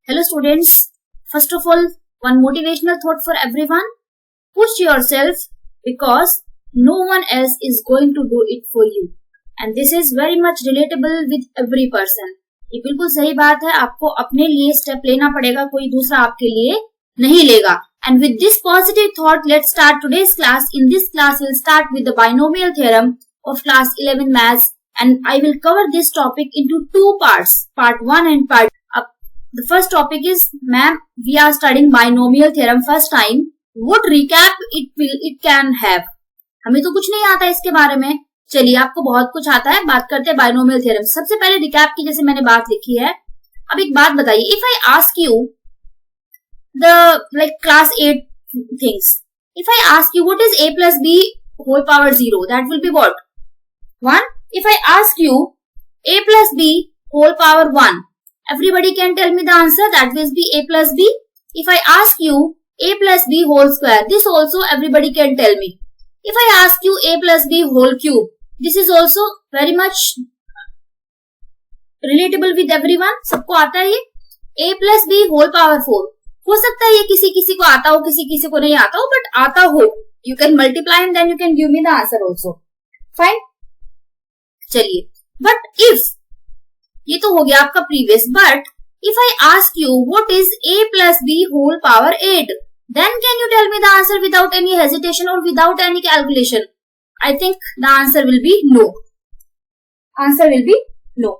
Hello students, first of all, one motivational thought for everyone. Push yourself because no one else is going to do it for you. And this is very much relatable with every person. ये बिल्कुल सही बात है, आपको अपने लिए step लेना पड़ेगा, कोई दूसरा आपके लिए नहीं लेगा. And with this positive thought, let's start today's class. In this class, we'll start with the binomial theorem of class 11 maths, and I will cover this topic into two parts, part 1 and part 2. The first topic is, ma'am, we are studying binomial theorem first time. What recap it can have? हमें तो कुछ नहीं आता इसके बारे में. चलिए, आपको बहुत कुछ आता है. बात करते हैं बाइनोमियल थ्योरम. सबसे पहले रिकैप की जैसे मैंने बात लिखी है. अब एक बात बताइए, if I ask you the class 8 things, if I ask you what is a plus b whole power 0, that will be what? 1. If I ask you a plus b whole power 1, everybody can tell me the answer, that will be a plus b. If I ask you a plus b whole square, this also everybody can tell me. If I ask you a plus b whole cube, this is also very much relatable with everyone. सबको आता है ये. a plus b whole power 4, हो सकता है ये किसी किसी को आता हो, किसी किसी को नहीं आता हो, बट आता हो. You can multiply and then you can give me the answer also. Fine. चलिए, but if, ये तो हो गया आपका previous. But if I ask you what is a plus b whole power 8, then can you tell me the answer without any hesitation or without any calculation? I think the answer will be no. Answer will be no.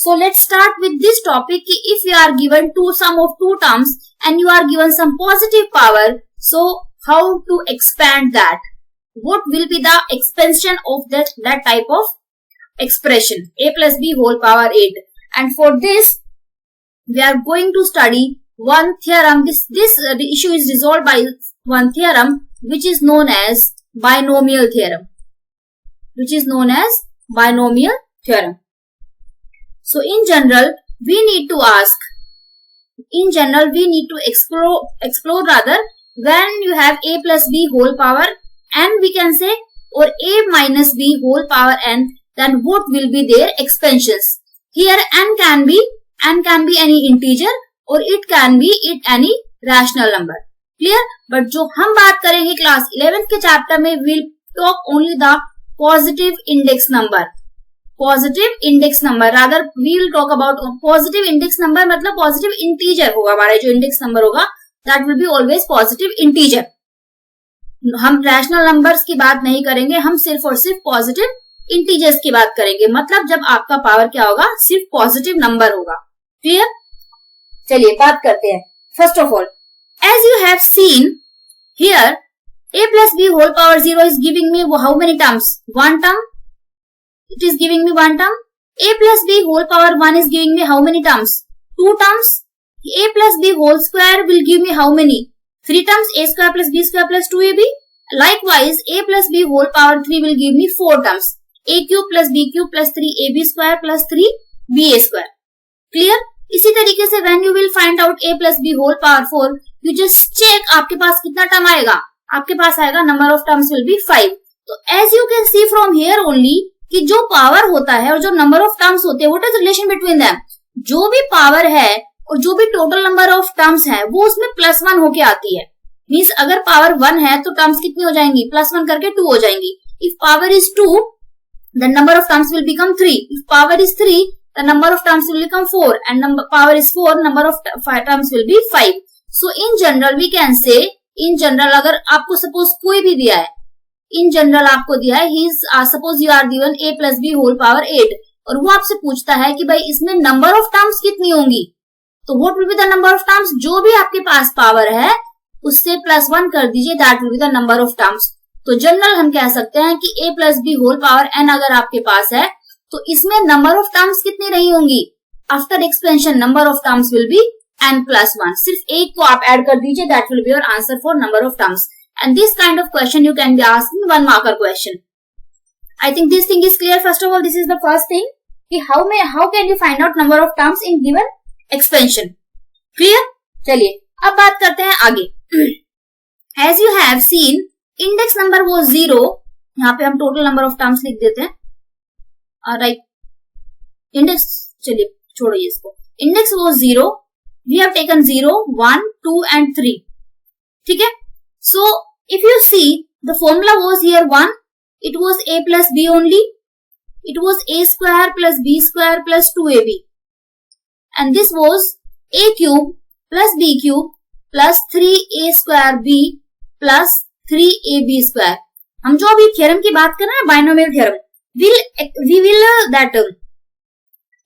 So let's start with this topic. If you are given sum of two terms and you are given some positive power, so how to expand that? What will be the expansion of that type of expression, a plus b whole power 8? And for this we are going to study one theorem. This issue is resolved by one theorem which is known as binomial theorem. So in general we need to explore rather, when you have a plus b whole power n, we can say, or a minus b whole power n, then what will be their expansions? Here n can be any integer or it can be any rational number. Clear? But जो हम बात करेंगे class 11th के chapter में, we'll talk only the positive index number. Rather we will talk about positive index number, मतलब positive integer होगा हमारा जो index number होगा, that will be always positive integer. हम rational numbers की बात नहीं करेंगे, हम सिर्फ और सिर्फ positive integers की बात करेंगे. मतलब जब आपका पावर क्या होगा, सिर्फ पॉजिटिव नंबर होगा. क्लियर? चलिए बात करते हैं. First of all, as you have seen here, a plus b whole power 0 is giving me how many terms? One term. It is giving me one term. A plus b whole power 1 is giving me how many terms? Two terms. A plus b whole square will give me how many? Three terms. A square plus b square plus 2ab. Likewise, a plus b whole power 3 will give me four terms. A cube plus b cube plus 3ab square plus 3ba square. Clear? इसी तरीके से when you will find out a plus b whole power 4, you just check आपके पास कितना term आएगा. आपके पास आएगा number of terms will be 5. तो as you can see from here only कि जो पावर होता है और जो number of terms होते हैं, what is the relation between them? जो भी पावर है और जो भी total number of terms है वो उसमें +1 होके आती है. मीन्स अगर पावर 1 है तो टर्म्स कितनी हो जाएंगी, +1 करके 2 हो जाएंगी. If power is 2, the number of terms will become 3. If power is 3, the number of terms will become 4, and power is 4, number of terms will be 5. So in general we can say, in general अगर आपको suppose कोई भी दिया है, in general आपको दिया है, suppose you are given a plus b whole power 8, और वो आपसे पूछता है कि भाई इसमें number of terms कितनी होंगी, तो what will be the number of terms? जो भी आपके पास पावर है उससे +1 कर दीजिए, that will be the number of terms. तो जनरल हम कह सकते हैं कि a plus b whole power n अगर आपके पास है तो इसमें नंबर ऑफ टर्म्स कितनी रही होंगी? After expansion number of terms will B n plus 1. सिर्फ एक को आप ऐड कर दीजिए, that will be your answer for number of terms. And this kind of question you can be asking 1 marker question. I think this thing is clear. First of all this is the first thing कि how can you find out number of terms in given expansion. Clear? चलिए अब बात करते हैं आगे. As you have seen, index number वो 0, यहाँ पे हम टोटल नंबर ऑफ टर्म्स लिख देते हैं. राइट, इंडेक्स, चलिए छोड़िए इसको. इंडेक्स वो 0 वी हैव टेकन 0, 1, 2 and 3. ठीक है. So if you see the formula was here 1, it was a plus b only. It was a square plus b square plus 2ab, and this was a cube plus b cube plus 3a square b plus 3ab square. हम जो अभी theorem की बात कर रहे हैं binomial theorem, we will that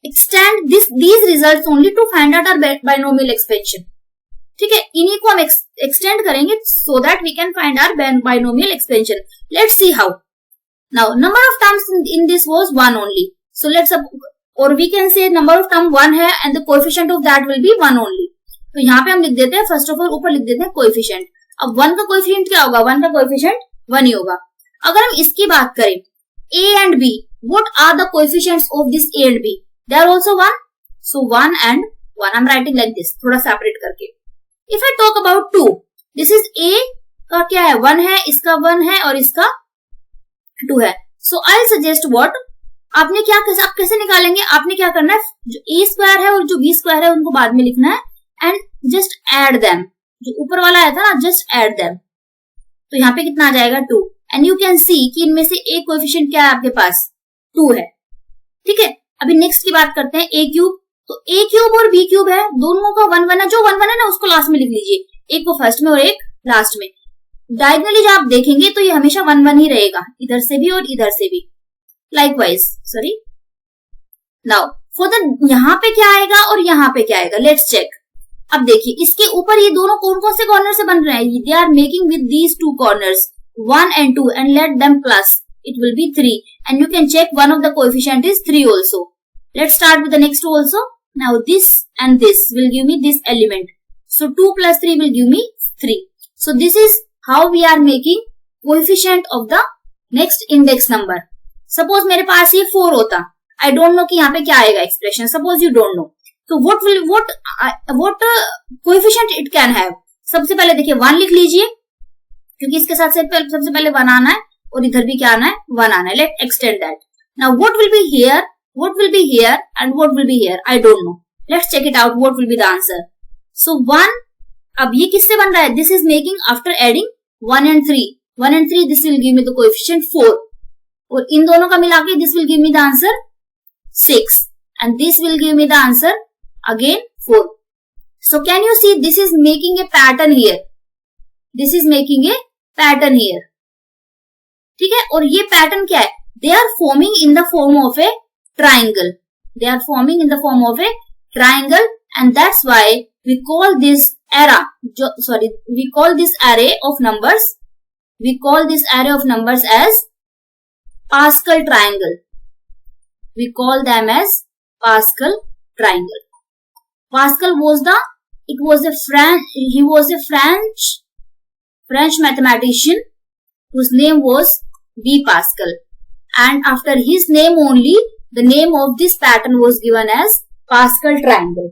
extend these results only to find out our binomial expansion. ठीक है, इन्हीं को हम एक्सटेंड करेंगे so that we can find our binomial expansion. Let's see how. Now number of terms in this was 1 only. So let's or we can say number of term 1 है and the coefficient of that will be 1 only. तो यहाँ पे हम लिख देते हैं first of all, ऊपर लिख देते हैं कोएफिशिएंट. अब 1 का कोएफिशिएंट क्या होगा? 1 का कोएफिशिएंट 1 ही होगा. अगर हम इसकी बात करें a and b, what are the coefficients of this a and b? They are also 1. So 1 and 1. I'm writing like this, थोड़ा सेपरेट करके. If I talk about 2, this is a का क्या है? 1 है, इसका 1 है और इसका 2 है. So I'll suggest what, आपने क्या कैसे निकालेंगे? आपने क्या करना है, जो a स्क्वायर है और जो b स्क्वायर है उनको बाद में लिखना है एंड जस्ट ऐड देम. जो ऊपर वाला आया था ना, जस्ट ऐड देम. तो यहाँ पे कितना आ जाएगा? 2. एंड यू कैन सी कि इनमें से एक कोएफिशिएंट क्या है आपके पास? 2 है. ठीक है, अभी नेक्स्ट की बात करते हैं, a क्यूब. तो a क्यूब और b क्यूब है, दोनों का 1 1 है. जो 1 1 है ना उसको लास्ट में लिख लीजिए, एक को फर्स्ट में और एक लास्ट में. डायगोनली जब आप देखेंगे तो ये हमेशा 1 1 ही रहेगा, इधर से भी और इधर से भी. Likewise, sorry. Now for the, यहाँ पे क्या आएगा और यहाँ पे क्या आएगा? Let's check. अब देखिए इसके ऊपर ये दोनों कौन कौन से कॉर्नर से बन रहे हैं? They are making with these two corners 1 and 2 and let them plus, it will be 3, and you can check one of the coefficient is 3 also. Let's start with the next two also. Now this and this will give me this element, so 2 plus 3 will give me 3. So this is how we are making coefficient of the next index number. Suppose मेरे पास ये 4 होता, I don't know कि यहाँ पे क्या आएगा expression. Suppose you don't know, तो what coefficient it can have? सबसे पहले देखिए 1 लिख लीजिए, क्योंकि इसके साथ सबसे पहले 1 आना है और इधर भी क्या आना है? 1 आना है. Let's extend that. Now what will be here? What will be here and what will be here? I don't know. Let's check it out. What will be the answer? So 1. अब ये किससे बन रहा है? This is making after adding 1 and 3. 1 and 3, this will give me the coefficient 4. और इन दोनों का मिला के this will give me the answer 6. And this will give me the answer again 4. So can you see this is making a pattern here? This is making a pattern here. ठीक है, और ये pattern क्या है? They are forming in the form of a triangle. They are forming in the form of a triangle, and that's why we call this we call this array of numbers. We call this array of numbers as Pascal triangle. We call them as Pascal triangle. Pascal was he was a French mathematician whose name was B. Pascal, and after his name only the name of this pattern was given as Pascal triangle.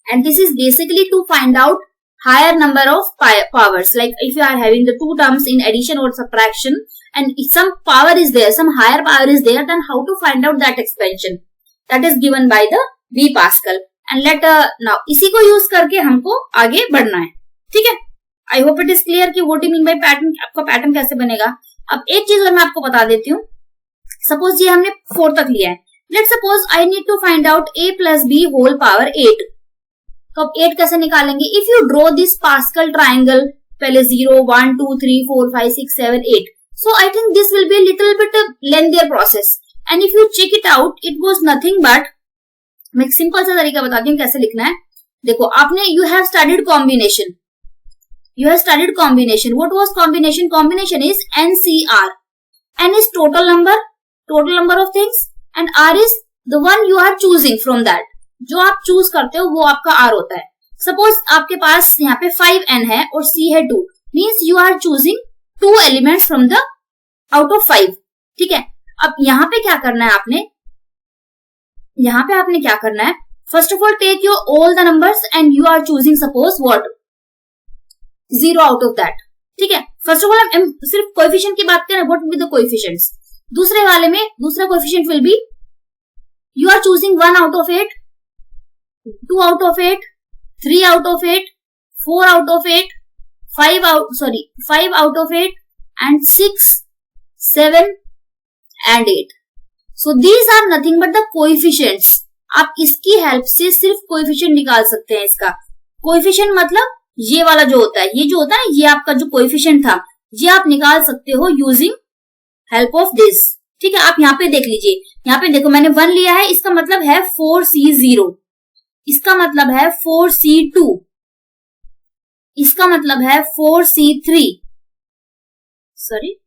And this is basically to find out higher number of powers. Like if you are having the two terms in addition or subtraction and if some power is there, some higher power is there, then how to find out that expansion? That is given by the B. Pascal. And now इसी को use करके हमको आगे बढ़ना है. ठीक है, I hope it is clear कि what you mean by pattern, आपका पैटर्न कैसे बनेगा. अब एक चीज और मैं आपको बता देती हूँ. सपोज ये हमने 4 तक लिया है. Let's suppose I need to find out a plus b whole power 8. तो अब 8 कैसे निकालेंगे? If you draw this Pascal triangle, पहले 0 1 2 3 4 5 6 7 8, so I think this will be a little bit lengthier process. And if you check it out, it was nothing but, मैं एक simple सा तरीका बताती हूँ कैसे लिखना है. देखो आपने you have studied combination. You have studied combination. What was combination? Combination is NCR. N is total number of things, and R is the one you are choosing from that. जो आप चूज करते हो वो आपका R होता है. Suppose आपके पास यहाँ पे 5N है और C है 2, means you are choosing 2 elements from the out of 5. ठीक है, अब यहाँ पे क्या करना है आपने? यहाँ पे आपने क्या करना है? First of all take your all the numbers and you are choosing suppose what 0 out of that. ठीक है, फर्स्ट ऑफ ऑल हम सिर्फ कोएफिशिएंट की बात करें. What will be the coefficients? दूसरे वाले में दूसरा coefficient will be, you are choosing 1 out of 8, 2 out of 8, 3 out of 8, 4 out of 8, 5 out of 8 and 6, 7 and 8. So these are nothing but the coefficients. आप इसकी help से सिर्फ coefficient निकाल सकते हैं इसका. कोएफिशिएंट मतलब ये वाला जो होता है, ये जो होता है ये आपका जो कोएफिशिएंट था, ये आप निकाल सकते हो यूजिंग हेल्प ऑफ दिस. ठीक है, आप यहाँ पे देख लीजिए, यहाँ पे देखो मैंने 1 लिया है, इसका मतलब है 4C0, इसका मतलब है 4C2, इसका मतलब है 4C3. Sorry,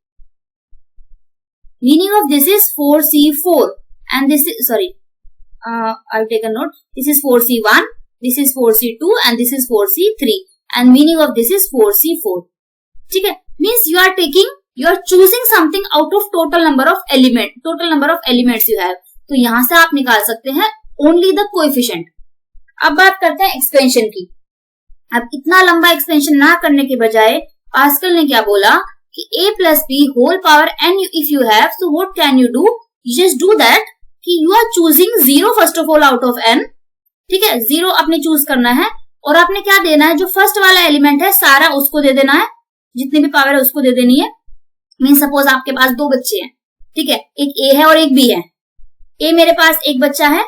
meaning of this is 4C4 and this is I'll take a note. This is 4C1, this is 4C2 and this is 4C3 and meaning of this is 4C4. ठीक है, means you are choosing something out of total number of elements you have. तो यहां से आप निकाल सकते हैं only the coefficient. अब बात करते हैं एक्सपेंशन की. अब इतना लंबा एक्सपेंशन ना करने के बजाय पास्कल ने क्या बोला कि a plus b whole power n if you have, so what can you do? You just do that कि you are choosing 0 first of all out of n. ठीक है, 0 आपने चूज करना है और आपने क्या देना है, जो फर्स्ट वाला एलिमेंट है सारा उसको दे देना है, जितनी भी पावर है उसको दे देनी है. मीन सपोज आपके पास 2 बच्चे हैं, ठीक है, एक a है और एक b है. a मेरे पास एक बच्चा है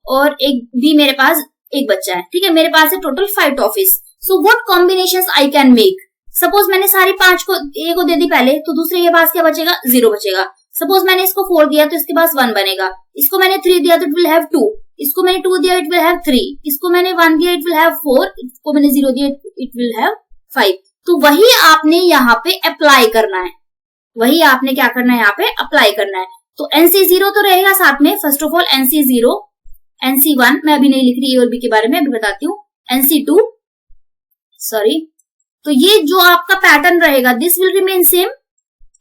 और एक b मेरे पास एक बच्चा है. ठीक है, मेरे पास है total 5 toffees. So what combinations I can make. Suppose मैंने सारी 5 को a को दे दी पहले, तो दूसरे के पास क्या बचेगा, 0 बचेगा. सपोज मैंने इसको 4 दिया तो इसके पास 1 बनेगा. इसको मैंने 3 दिया तो इट विल हैव 2. इसको मैंने 2 दिया इट विल हैव 3. इसको मैंने 1 दिया इट विल हैव 4. इसको मैंने 0 दिया इट विल हैव 5. तो वही आपने यहाँ पे अप्लाई करना है, वही आपने क्या करना है यहाँ पे अप्लाई करना है. तो NC0 तो रहेगा साथ में. First of all NC0, NC1 मैं अभी नहीं लिख रही, ए और बी के बारे में अभी बताती हूँ. NC2 sorry. तो ये जो आपका पैटर्न रहेगा this will remain same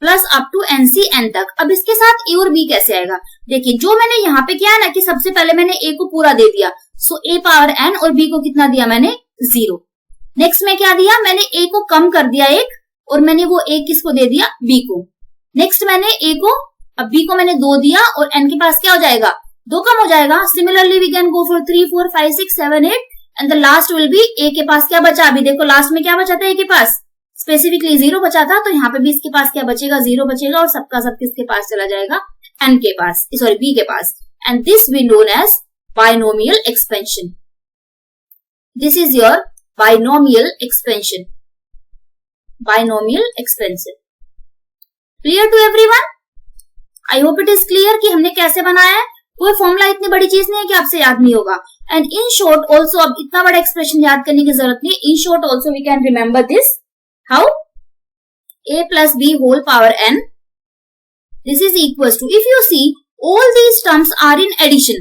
plus up to NCN तक. अब इसके साथ ए और बी कैसे आएगा, देखिए जो मैंने यहाँ पे किया है ना कि सबसे पहले मैंने ए को पूरा दे दिया, सो ए पावर n और बी को कितना दिया मैंने 0. नेक्स्ट में क्या दिया, मैंने ए को कम कर दिया 1 और मैंने वो 1 किसको दे दिया, बी को. नेक्स्ट मैंने ए को, अब बी को मैंने 2 दिया और n के पास क्या हो जाएगा, 2 कम हो जाएगा. Similarly we can go for 3, 4, 5, 6, 7, 8 and the last will be a के पास क्या बचा. अभी देखो लास्ट में क्या बचा था, ए के पास स्पेसिफिकली 0 बचा था, तो यहाँ पे भी इसके पास क्या बचेगा, 0 बचेगा और सबका सब किसके पास चला जाएगा, n के पास, सॉरी बी के पास. And this we known as binomial expansion. This is your binomial expansion. Binomial expansion clear to everyone. I hope it is clear कि हमने कैसे बनाया है. कोई फॉर्मूला इतनी बड़ी चीज नहीं है कि आपसे याद नहीं होगा. एंड इन शॉर्ट ऑल्सो, अब इतना बड़ा एक्सप्रेशन याद करने की जरूरत नहीं. In short also we can remember this. How? A plus B whole power n. This is equals to, if you see, all these terms are in addition.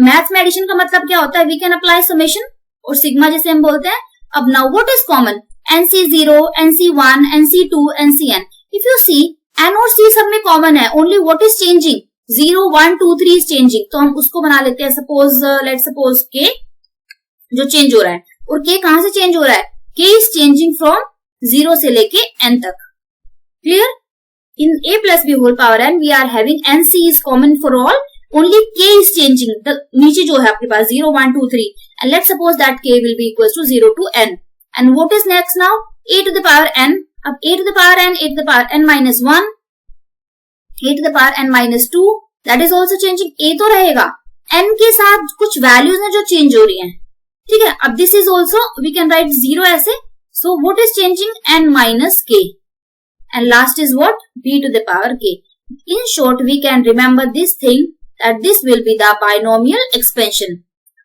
Math में addition का मतलब क्या होता है, we can apply summation और sigma जिसे हम बोलते हैं. अब now what is common? NC0, NC1, NC2, NCN. If you see, N और C सब में common है. Only what is changing? 0, 1, 2, 3 is changing. तो हम उसको बना लेते हैं. Suppose, let's suppose K जो चेंज हो रहा है, और K कहां से चेंज हो रहा है, K is changing from 0 से लेके n तक. Clear. In a plus b whole power n we are having NC is common for all, only K is changing. The नीचे जो है आपके पास 0, 1, 2, 3 and let's suppose that K will be equals to 0 to n. And what is next now, a to the power n. अब a to the power n, a to the power n minus 1, a to the power n minus 2, that is also changing. a तो रहेगा, n के साथ कुछ values हैं जो change हो रही हैं. ठीक है, अब this is also we can write 0 ऐसे. So what is changing, n minus k, and last is what, b to the power k. In short, we can remember this thing that this will be the binomial expansion.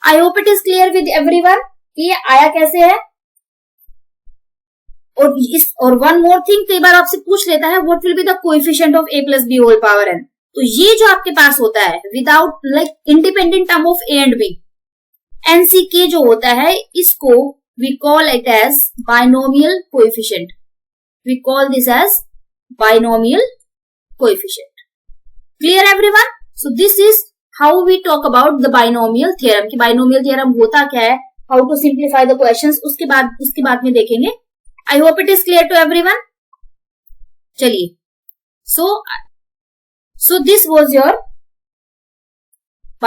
I hope it is clear with everyone. ये आया कैसे है. और one more thing, कई बार आपसे पूछ लेता है what will be the coefficient of a plus b whole power n. तो ये जो आपके पास होता है without like independent term of a and b, NCK जो होता है इसको we call it as binomial coefficient. We call this as binomial coefficient. Clear everyone? So this is how we talk about the binomial theorem. कि binomial theorem होता क्या है, how to simplify the questions, उसके बाद में देखेंगे. I hope it is clear to everyone. चलिए. So this was your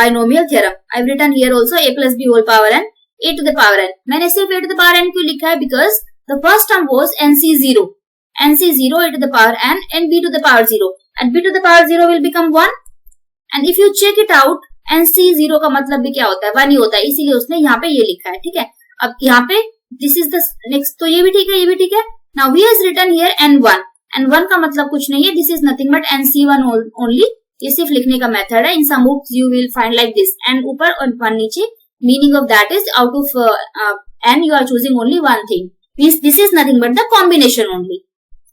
binomial theorem. I've written here also a plus b whole power n. a to the power n. मैंने सिर्फ a to the power n क्यों लिखा है? Because the first term was nc0. nc0 a to the power n and b to the power 0. And b to the power 0 will become 1. And if you check it out, nc0 का मतलब भी क्या होता है? 1 ही होता है, इसीलिए उसने यहाँ पे ये लिखा है, ठीक है। अब यहाँ पे this is the next, तो ये भी ठीक है, ये भी ठीक है। Now we has written here n1. n1 का मतलब कुछ नहीं है, this is nothing but nc1 only. ये सिर्फ लिखने का मेथड है। In some books you will find like this, n ऊपर और 1 नीचे। Meaning of that is out of n you are choosing only one thing. Means this is nothing but the combination only.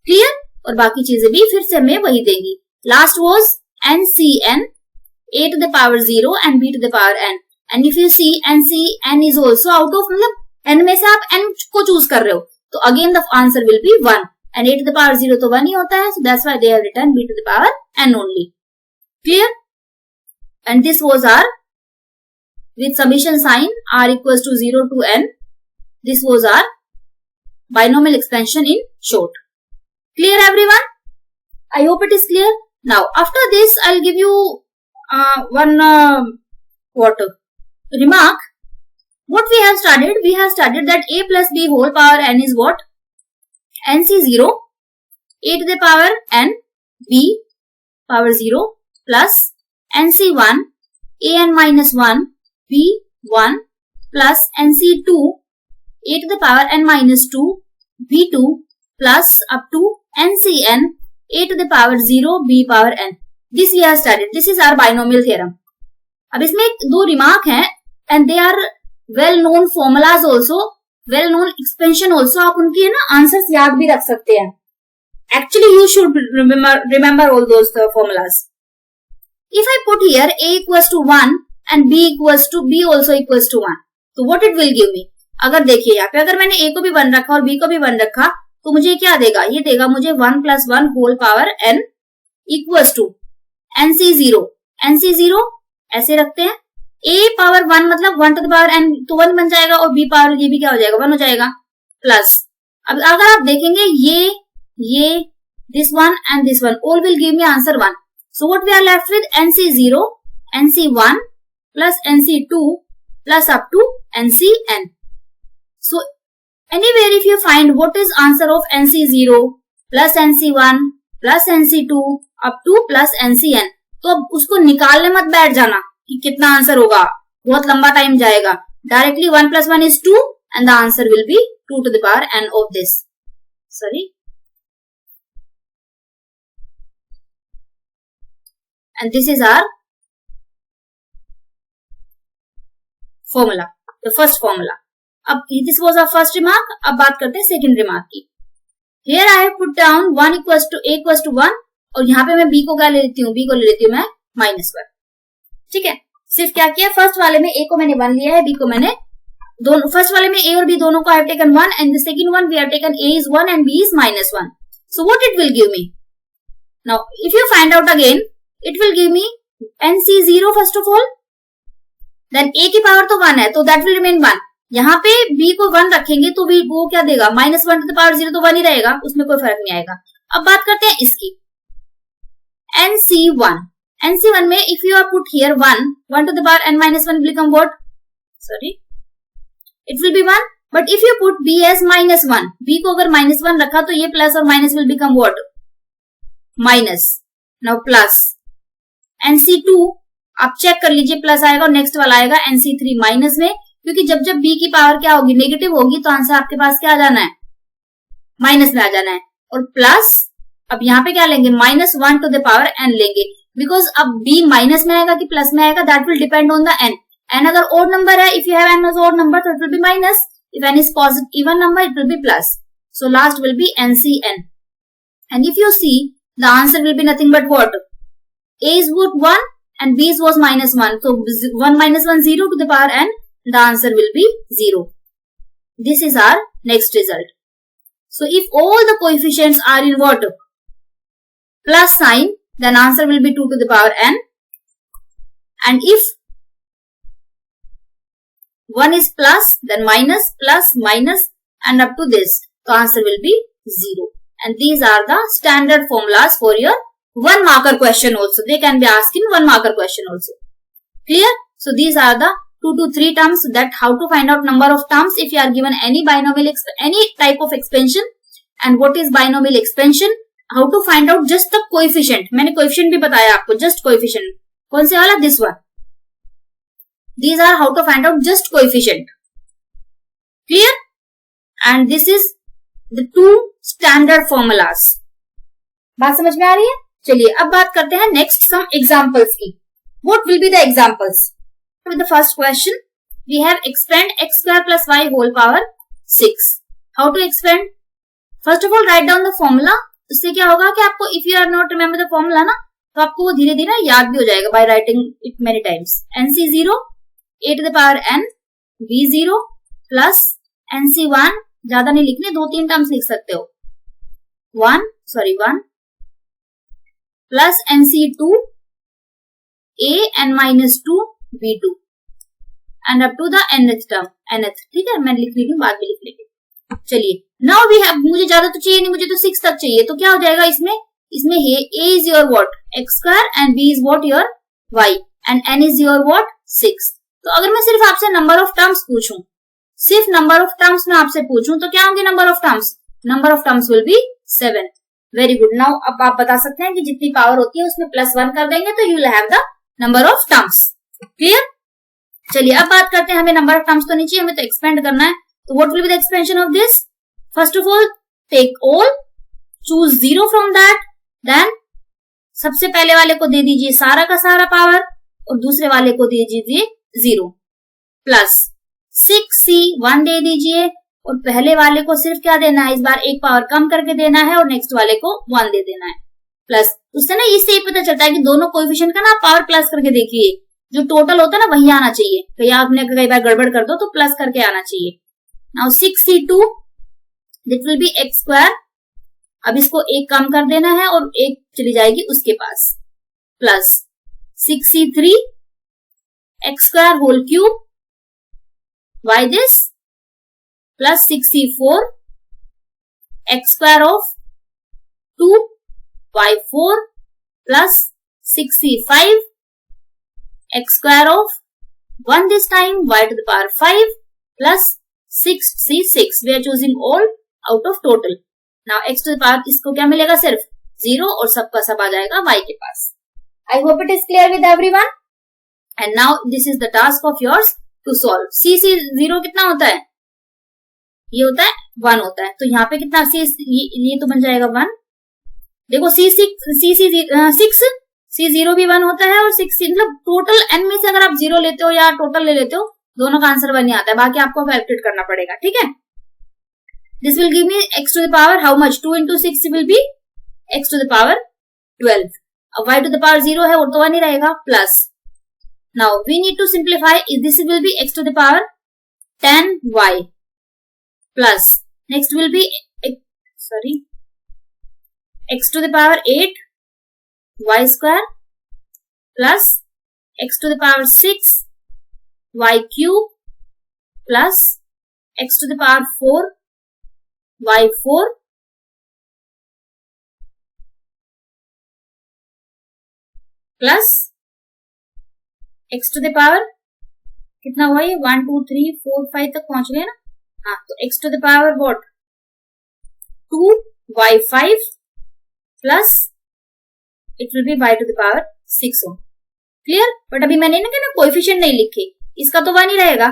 Clear? और बाकी चीजें भी फिर से हमें वही देंगी। Last was ncn, a to the power 0 and b to the power n. And if you see ncn is also out of, मतलब n में से आप n को चूज कर रहे हो, तो again the answer will be 1. And a to the power 0 तो 1 ही होता है, so that's why they have written b to the power n only. Clear? And this was our, with summation sign r equals to 0 to n, this was our binomial expansion in short. Clear everyone? I hope it is clear. Now after this I'll give you one remark. What we have studied? We have studied that a plus b whole power n is what? nc0 a to the power n b power 0 plus nc1 a n minus 1 b 1 plus nc2 a to the power n minus 2 b 2 plus up to ncn a to the power 0 b power n. This we have studied. This is our binomial theorem. अब इसमें दो remark हैं and they are well known formulas also, well known expansion also. आप उनकी है ना answers याद भी रख सकते हैं. Actually you should remember all those formulas. If I put here a equals to 1 and b also equals to 1, तो what it will give me? अगर देखिए यहाँ पे अगर मैंने a को भी 1 रखा और b को भी 1 रखा तो मुझे क्या देगा? ये देगा मुझे 1 plus 1 whole power n equals to nc0. nc0 ऐसे रखते हैं, a पावर 1 मतलब 1 to the power n तो 1 बन जाएगा और b पावर ये भी क्या हो जाएगा? 1 हो जाएगा। प्लस अब अगर आप देखेंगे ये this one and this one all will give me answer 1. So what we are left with? nc0, nc1 plus nc2 plus up to ncn. So anywhere if you find what is answer of nc0 plus nc1 plus nc2 up to plus ncn, तो अब उसको निकालने मत बैठ जाना कि कितना answer होगा, बहुत लंबा टाइम जाएगा. Directly 1 plus 1 is 2 and the answer will be 2 to the power n of this. Sorry. And this is our formula, the first formula. अब this was our first remark. अब बात करते हैं second remark की. Here I have put down 1 equals to a equals to 1 और यहाँ पे मैं b को क्या ले लेती हूँ? b को ले लेती हूँ मैं -1. ठीक है, सिर्फ क्या किया? फर्स्ट वाले में a को मैंने 1 लिया है, b को मैंने दोनों, फर्स्ट वाले में a और b दोनों को I have taken 1 and the second one we have taken a is 1 and b is -1. So what it will give me? Now if you find out again, it will give me nc0 first of all, then a की power तो 1 है तो that will remain 1. यहाँ पे b को 1 रखेंगे तो वो क्या देगा? -1 to the power 0 तो 1 ही रहेगा, उसमें कोई फर्क नहीं आएगा. अब बात करते हैं इसकी nc1. nc1 में if you are put here 1 to the power n minus 1 will become what? Sorry, it will be 1. But if you put b as -1, b को अगर -1 रखा तो ये प्लस और minus will become what? Minus. Now plus nc2 आप check कर लीजिए, plus आएगा और नेक्स्ट वाला आएगा nc3 माइनस में, क्योंकि जब जब b की पावर क्या होगी? नेगेटिव होगी, तो आंसर आपके पास क्या आ जाना है? माइनस में आ जाना है. और प्लस अब यहाँ पे क्या लेंगे? -1 to the power n लेंगे, बिकॉज अब b माइनस में आएगा कि प्लस में आएगा, that will depend on the n. n अगर ओड नंबर है, if you have n as odd number तो it will be minus, if n is positive even number it will be plus. So last will be ncn. And if you see, the answer will be nothing but what? a is what 1 and b is was -1. So 1 minus 1 0 to the power n, the answer will be 0. This is our next result. So if all the coefficients are in what? Plus sign, then answer will be 2 to the power n. And if 1 is plus, then minus, plus, minus and up to this, the answer will be 0. And these are the standard formulas for your 1 marker question also. They can be asked in 1 marker question also. Clear? So these are the 2 to 3 terms, that how to find out number of terms if you are given any binomial any type of expansion, and what is binomial expansion, how to find out just the coefficient. मैंने coefficient भी बताया आपको, just coefficient. कौन से वाला? This one. These are how to find out just coefficient. Clear? And this is the two standard formulas. बात समझ में आ रही है? चलिए अब बात करते हैं next some examples की. What will be the examples? With the first question, we have expand x square plus y whole power 6. How to expand? First of all, write down the formula. इससे क्या होगा कि आपको if you are not remember the formula ना, तो आपको वो धीरे धीरे याद भी हो जाएगा by writing it many times. NC0 a to the power n v0 plus NC1, ज्यादा नहीं लिखने, 2-3 टर्म्स लिख सकते हो. 1 plus NC2 a n minus 2 v2 and up to the nth term, nth. ठीक है, मैं लिख रही हूँ, बाद में लिख लेंगे. चलिए now we have, मुझे ज्यादा तो चाहिए नहीं, मुझे तो 6 तक चाहिए. तो क्या हो जाएगा इसमें a is your what? x square and b is what? your y and n is your what? 6. तो अगर मैं सिर्फ आपसे नंबर ऑफ टर्म्स पूछूं, सिर्फ नंबर ऑफ टर्म्स में आपसे पूछूं, तो क्या होंगे number of terms? Number of terms will B 7. Very good. Now अब आप बता सकते हैं कि जितनी पावर होती है उसमें +1 कर देंगे तो you will have the number of terms. Clear? चलिए अब बात करते हैं, हमें नंबर ऑफ टर्म्स तो नहीं चाहिए, हमें तो एक्सपेंड करना है. तो what will be the expansion of this? First of all take all, choose 0 from that, then सबसे पहले वाले को दे दीजिए सारा का सारा पावर और दूसरे वाले को दे दीजिए 0 प्लस 6c 1 दे दीजिए और पहले वाले को सिर्फ क्या देना है, इस बार एक पावर कम करके देना है और नेक्स्ट वाले को 1 दे देना है. प्लस उससे ना इससे ही पता चलता है कि दोनों कोएफिशिएंट का ना पावर प्लस करके देखिए, जो टोटल होता है ना वही आना चाहिए. कहीं आपने कई बार गड़बड़ कर दो तो प्लस करके आना चाहिए. Now 6c2 it will be x square. अब इसको एक कम कर देना है और एक चली जाएगी उसके पास. Plus 6c3 x square whole cube y this plus 6c4 x square of 2 y4 plus 6c5 x square of 1 this time y to the power 5 plus 6c6. We are choosing all out of total. Now x to the power, इसको क्या मिलेगा? सिर्फ 0 और सबका सब आ जाएगा y के पास. I hope it is clear with everyone. And now this is the task of yours to solve. C0 कितना होता है? ये होता है 1 होता है. तो यहाँ पे कितना ये तो बन जाएगा 1. देखो C6 C0 भी 1 होता है और 6 मतलब टोटल n में से अगर आप 0 लेते हो या टोटल ले लेते हो, दोनों का आंसर 1 ही आता है. बाकी आपको कैलकुलेट करना पड़ेगा. ठीक है? This will give me x to the power how much? 2 into 6 will be x to the power 12. अब y to the power 0 है और तो 1 ही रहेगा. Plus now we need to simplify. This will be x to the power 10y plus next will be x to the power 8 y square plus x to the power 6 y cube plus x to the power 4 y4 plus x to the power कितना हुआ ये 1 2 3 4 5 तक पहुंच गए ना. हाँ, तो x to the power what 2 y5 plus it will be y to the power 6. Clear? But अभी मैंने ना कहना कोएफिशिएंट नहीं लिखे, इसका तो 1 ही रहेगा.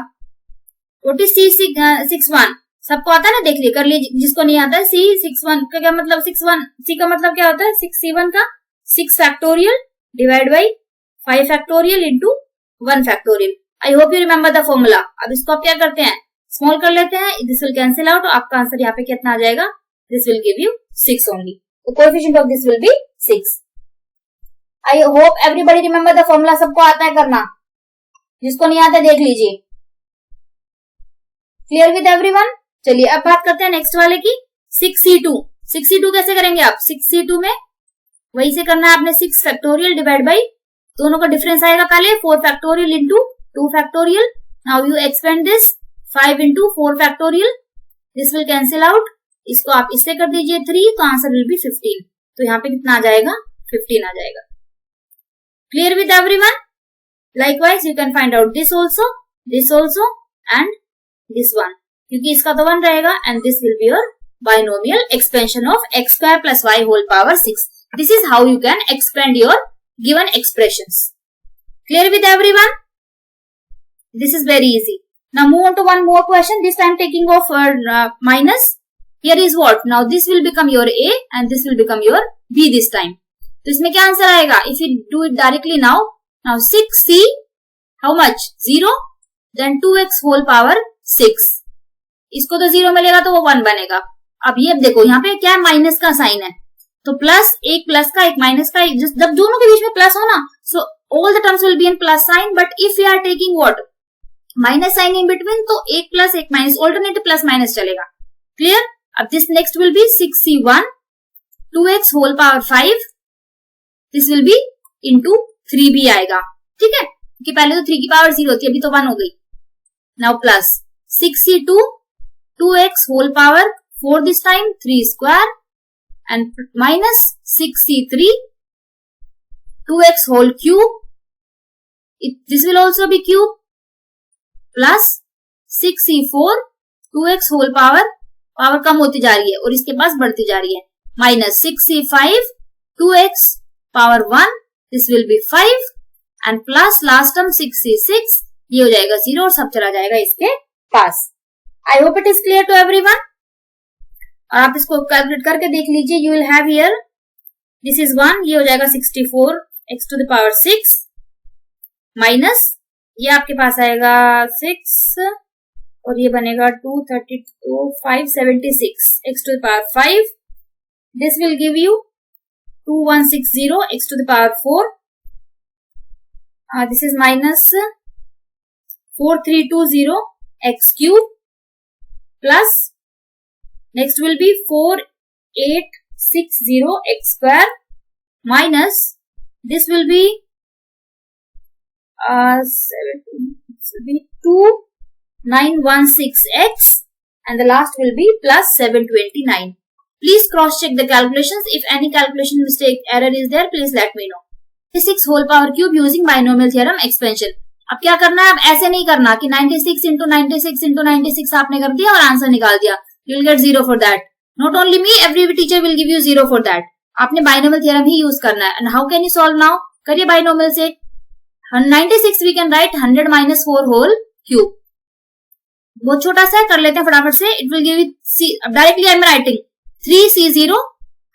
What is C61? सबको आता है ना, देख लिए कर लीजिए. जिसको नहीं आता है C61 का क्या मतलब, 61 C का मतलब क्या होता है? 6C1 का 6 factorial divide by 5 factorial into 1 factorial. I hope you remember the formula. अब इसको आप क्या करते हैं, स्मॉल कर लेते हैं. This will cancel out. आपका आंसर यहाँ पे कितना आ जाएगा? This will give you 6 only. तो coefficient of this will be 6. I hope everybody remember the formula. सबको आता है करना, जिसको नहीं आता देख लीजिए. Clear with everyone? चलिए अब बात करते हैं नेक्स्ट वाले की. 6c2. 6c2 कैसे करेंगे आप? 6c2 में वही से करना है आपने. 6 फैक्टोरियल डिवाइड बाई दोनों का डिफरेंस आएगा पहले 4 factorial into 2 factorial. Now you expand this 5 into 4 factorial. This will cancel out. इसको आप इससे कर दीजिए 3, तो आंसर विल बी 15. तो यहाँ पे कितना आ जाएगा? 15 आ जाएगा. Clear with everyone? Likewise, you can find out this also. This also and this one, क्योंकि इसका तो 1 रहेगा and this will be your binomial expansion of x square plus y whole power 6. This is how you can expand your given expressions. Clear with everyone? This is very easy. Now move on to one more question. This time taking off minus. Here is what? Now this will become your A and this will become your B this time. तो इसमें क्या answer आएगा? If you do it directly now 6c, how much? 0, then 2x whole power 6. इसको तो 0 मिलेगा तो वो 1 बनेगा. अब ये देखो यहाँ पे क्या माइनस का साइन है, तो प्लस, एक प्लस का एक माइनस का, जब दोनों के बीच में प्लस हो ना, so all the terms will be in plus sign. But if you are taking what? Minus sign in between, तो एक प्लस एक माइनस, ऑल्टरनेटिव प्लस माइनस चलेगा. क्लियर? अब this next will be 6c1 2x whole power 5. This will be into 3b आएगा. ठीक है, कि पहले तो 3 की पावर 0 थी, अभी तो 1 हो गई. Now plus 6c2 2x whole power 4 this time 3 square and minus 6c3 2x whole cube. This will also be cube plus 6c4 2x whole power कम होती जा रही है और इसके पास बढ़ती जा रही है, minus 6c5 2x power 1. This will be 5 and plus last term 6c6, ये हो जाएगा 0 और सब चला जाएगा इसके पास. I hope it is clear to everyone. और आप इसको कैलकुलेट करके देख लीजिए. You will have here this is 1, ये हो जाएगा 64 x to the power 6 minus ये आपके पास आएगा 6 और ये बनेगा 232 576 x to the power 5. This will give you 2160 x to the power 4. This is minus 4320 x cube plus next will be 4860 x square minus this will be 2916 x and the last will be plus 729. Please cross check the calculations. If any calculation mistake error is there, please let me know. 6 whole power cube using binomial theorem expansion. अब क्या करना है? अब ऐसे नहीं करना कि 96 into 96 into 96 आपने कर दिया और आंसर निकाल दिया. You will get 0 for that. Not only me, every teacher will give you 0 for that. आपने binomial theorem ही use करना है. And how can you solve now? करिए binomial से. 96 we can write 100 minus 4 whole cube. बहुत छोटा सा है, कर लेते हैं फटाफट से. It will give you C. Directly I am writing 3C0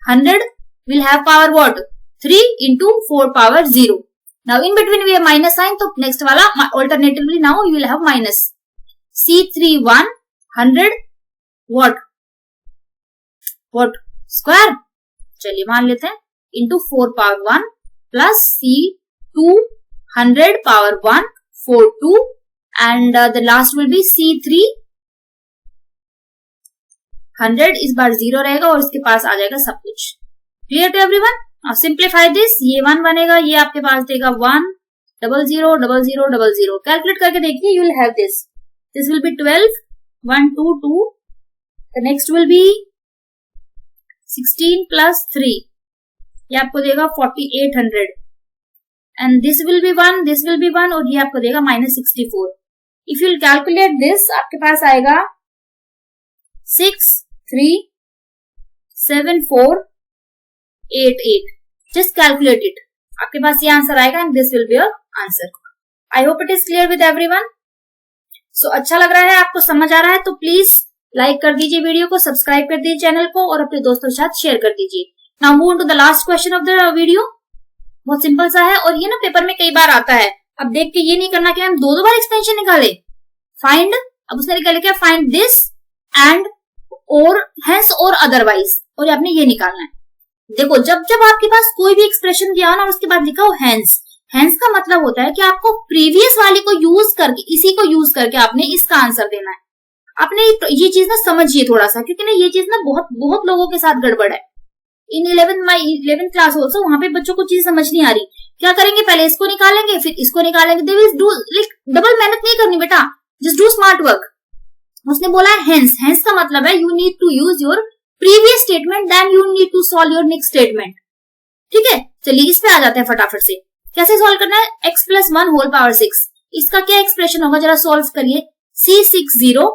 100 will have power what? 3 into 4 power 0. Now in between we have minus sign, तो next वाला alternatively now you will have minus. C31 100 what square, चलिए मान लेते हैं, into 4 power 1 plus C2 100 power 1 4 2 and the last will be C3 100 इस बार 0 रहेगा और इसके पास आ जाएगा सब कुछ. Clear to everyone? Now simplify this. ये 1 बनेगा, ये आपके पास देगा 1 0 0 0 0 0. कैलकुलेट करके देखिए, you will have this. This will be 12 1 2 2. The next will be 16 plus 3. ये आपको देगा 4800. And this will be 1, this will be 1 और ये आपको देगा minus 64. If you will calculate this, आपके पास आएगा 6 3 7 4 8 8. Just calculate it. आपके पास ये आंसर आएगा and this will be your answer. I hope it is clear with everyone. So अच्छा लग रहा है, आपको समझ आ रहा है तो प्लीज लाइक कर दीजिए वीडियो को, सब्सक्राइब कर दीजिए चैनल को और अपने दोस्तों के साथ शेयर कर दीजिए. Now move to the last question of the video. बहुत सिंपल सा है और ये ना पेपर में कई बार आता है. अब देख के ये नहीं करना कि हम दो बार एक्सपेंशन निकाले. फाइंड, अब उसने निकाले क्या? फाइंड दिस एंड और हेंस और अदरवाइज, और आपने ये निकालना है. देखो जब जब आपके पास कोई भी एक्सप्रेशन दिया हो ना और उसके बाद लिखा हो हेंस, हेंस का मतलब होता है कि आपको प्रीवियस वाली को यूज करके, इसी को यूज करके आपने इसका आंसर देना है. आपने ये चीज ना समझिए थोड़ा सा, क्योंकि ना ये चीज ना बहुत लोगों के साथ गड़बड़ है. इन 11th क्लास ऑल्सो वहां पे बच्चों को चीज समझ नहीं आ रही. क्या करेंगे? पहले इसको निकालेंगे फिर इसको निकालेंगे. They will do like double मेहनत नहीं करनी बेटा, जस्ट डू स्मार्ट वर्क. उसने बोला है हेंस, हेंस का मतलब है you need to use your previous statement then you need to solve your next statement. ठीक है, चलिए इस पे आ जाते हैं फटाफट से. कैसे सॉल्व करना है? x plus 1 whole power 6. इसका क्या एक्सप्रेशन होगा, जरा सॉल्व करिए। C60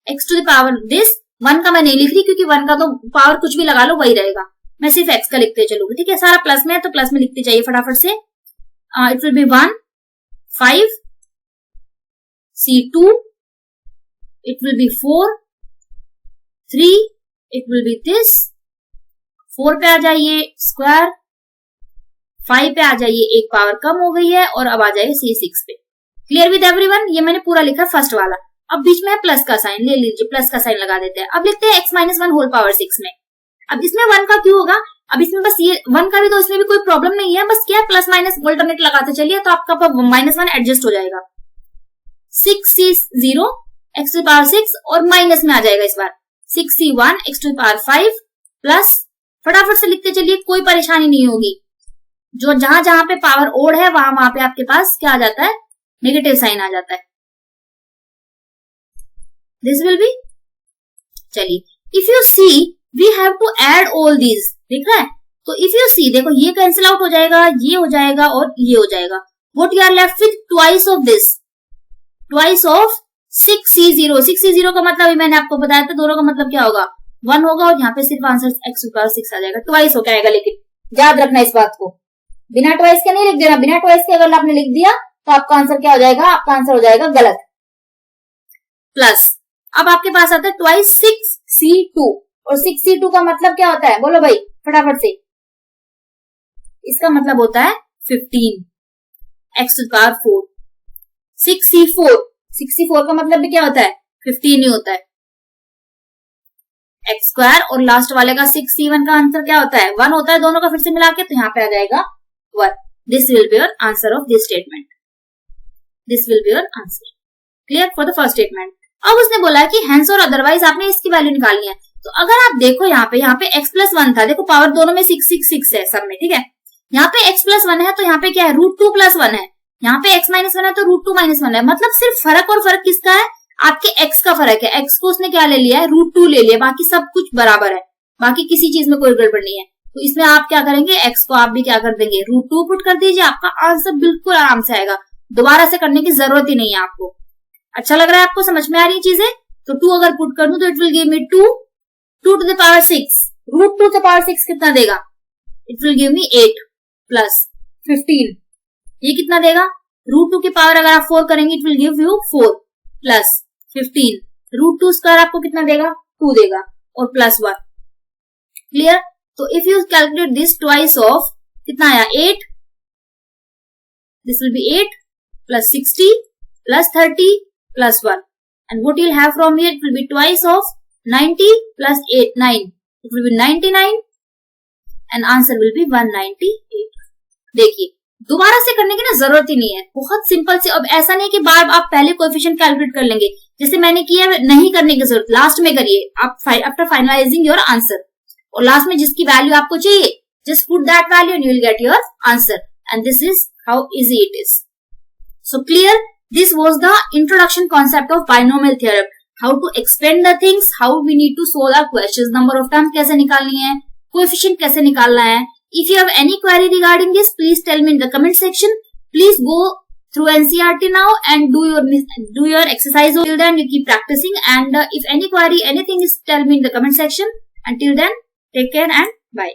x to the power this, 1 का मैं नहीं लिख रही क्योंकि 1 का तो पावर कुछ भी लगा लो वही रहेगा, मैं सिर्फ x का लिखते चलूंगी, ठीक है। सारा प्लस में है तो प्लस में लिखते चाहिए फटाफट से। It will be 1 5 C2, it will be 4 3, it will be this, 4 पे आ जाइए स्क्वायर, 5 पे आ जाइए, एक पावर कम हो गई है, और अब आ जाइए C6 पे। क्लियर विद एवरीवन, ये मैंने पूरा लिखा फर्स्ट वाला। अब बीच में है प्लस का साइन, ले लीजिए प्लस का साइन लगा देते हैं। अब लिखते हैं x-1 होल पावर 6 में। अब इसमें 1 का क्यों होगा, अब इसमें बस ये 1 का भी, तो इसमें भी कोई प्रॉब्लम नहीं है, बस क्या है प्लस माइनस अल्टरनेट लगाते चलिए तो आपका -1 एडजस्ट हो जाएगा। 6C0 x टू पावर 6 और माइनस में आ जाएगा इस बार 6C1 x to power 5 plus, फटाफट से लिखते चलिए, कोई परेशानी नहीं होगी। जो जहां जहां पे पावर ओड है वहां पे आपके पास क्या आ जाता है, नेगेटिव साइन आ जाता है। दिस विल बी, चलिए if you see we have to add all these, दिख रहा है, तो इफ यू सी देखो ये कैंसिल आउट हो जाएगा, ये हो जाएगा और ये हो जाएगा। What you are left with twice of this, twice of 6C0। 6C0 का मतलब मैंने आपको बताया था, दोनों का मतलब क्या होगा 1 होगा, और यहाँ पे सिर्फ आंसर x टू पावर 6 आ जाएगा, ट्वाइस हो जाएगा। लेकिन याद रखना इस बात को, बिना ट्वाइस के नहीं लिख देना, बिना ट्वाइस के अगर आपने लिख दिया तो आपका आंसर क्या हो जाएगा, आपका आंसर हो जाएगा गलत। प्लस अब आपके पास आता है ट्वाइस 6C2, और 6C2 का मतलब क्या होता है, बोलो भाई फटाफट से। इसका मतलब होता है 15 x टू पावर 4। 6C4 का मतलब भी क्या होता है, 15 ही होता है, x स्क्वायर, और लास्ट वाले का 6C1 का आंसर क्या होता है, 1 होता है, दोनों का फिर से मिला के, तो यहाँ पे आ जाएगा 1। This will be your answer of this statement, this will be your answer. Clear for the first statement. अब उसने बोला कि हेंस और अदरवाइज आपने इसकी वैल्यू निकालनी है, तो अगर आप देखो यहाँ पे x+1 था, देखो पावर दोनों में 6 है सब में, ठीक है। यहाँ पे x+1 है तो यहाँ पे क्या है, √2+1 है, यहाँ पे x-1 है तो √2-1 है, मतलब सिर्फ फर्क, और फर्क किसका है, आपके x का फर्क है। x को उसने क्या ले लिया है, √2 ले लिया, बाकी सब कुछ बराबर है, बाकी किसी चीज में कोई गड़बड़ नहीं है। तो इसमें आप क्या करेंगे, x को आप भी क्या कर देंगे, √2 पुट कर दीजिए, आपका आंसर बिल्कुल आराम से आएगा, दोबारा से करने की जरूरत ही नहीं है आपको। अच्छा लग रहा है आपको, समझ में आ रही है चीजें। तो 2 अगर पुट कर दूं तो it will give me 2 to the power 6, √2 to the power 6 कितना देगा, it will give me 8 plus 15, ये कितना देगा, √2 की पावर अगर आप 4 करेंगे it will give you 4 plus 15, √2 square आपको कितना देगा, 2 देगा, और प्लस 1। क्लियर। तो if you calculate this twice of, कितना आया 8, this will B 8 plus 60 plus 30 plus 1, and what you'll have from here, it will be twice of 90 plus 8 9, it will be 99 and answer will be 198। देखिए दोबारा से करने की ना जरूरत ही नहीं है, बहुत सिंपल से। अब ऐसा नहीं कि बार आप पहले कोएफिशिएंट कैलकुलेट कर लेंगे, जैसे मैंने किया, नहीं करने की जरूरत, लास्ट में करिए आप आफ्टर फाइनलाइजिंग योर आंसर, और लास्ट में जिसकी वैल्यू आपको चाहिए just put that value and you will get your answer, and this is how easy it is. So clear, this was the introduction concept of binomial theorem, how to expand the things, how we need to solve our questions, number of terms कैसे निकालनी है, coefficient कैसे निकालना है। If you have any query regarding this, please tell me in the comment section. Please go through NCERT now and do your exercise. Till then you keep practicing, and if any query, anything is, tell me in the comment section. Until then, take care and bye.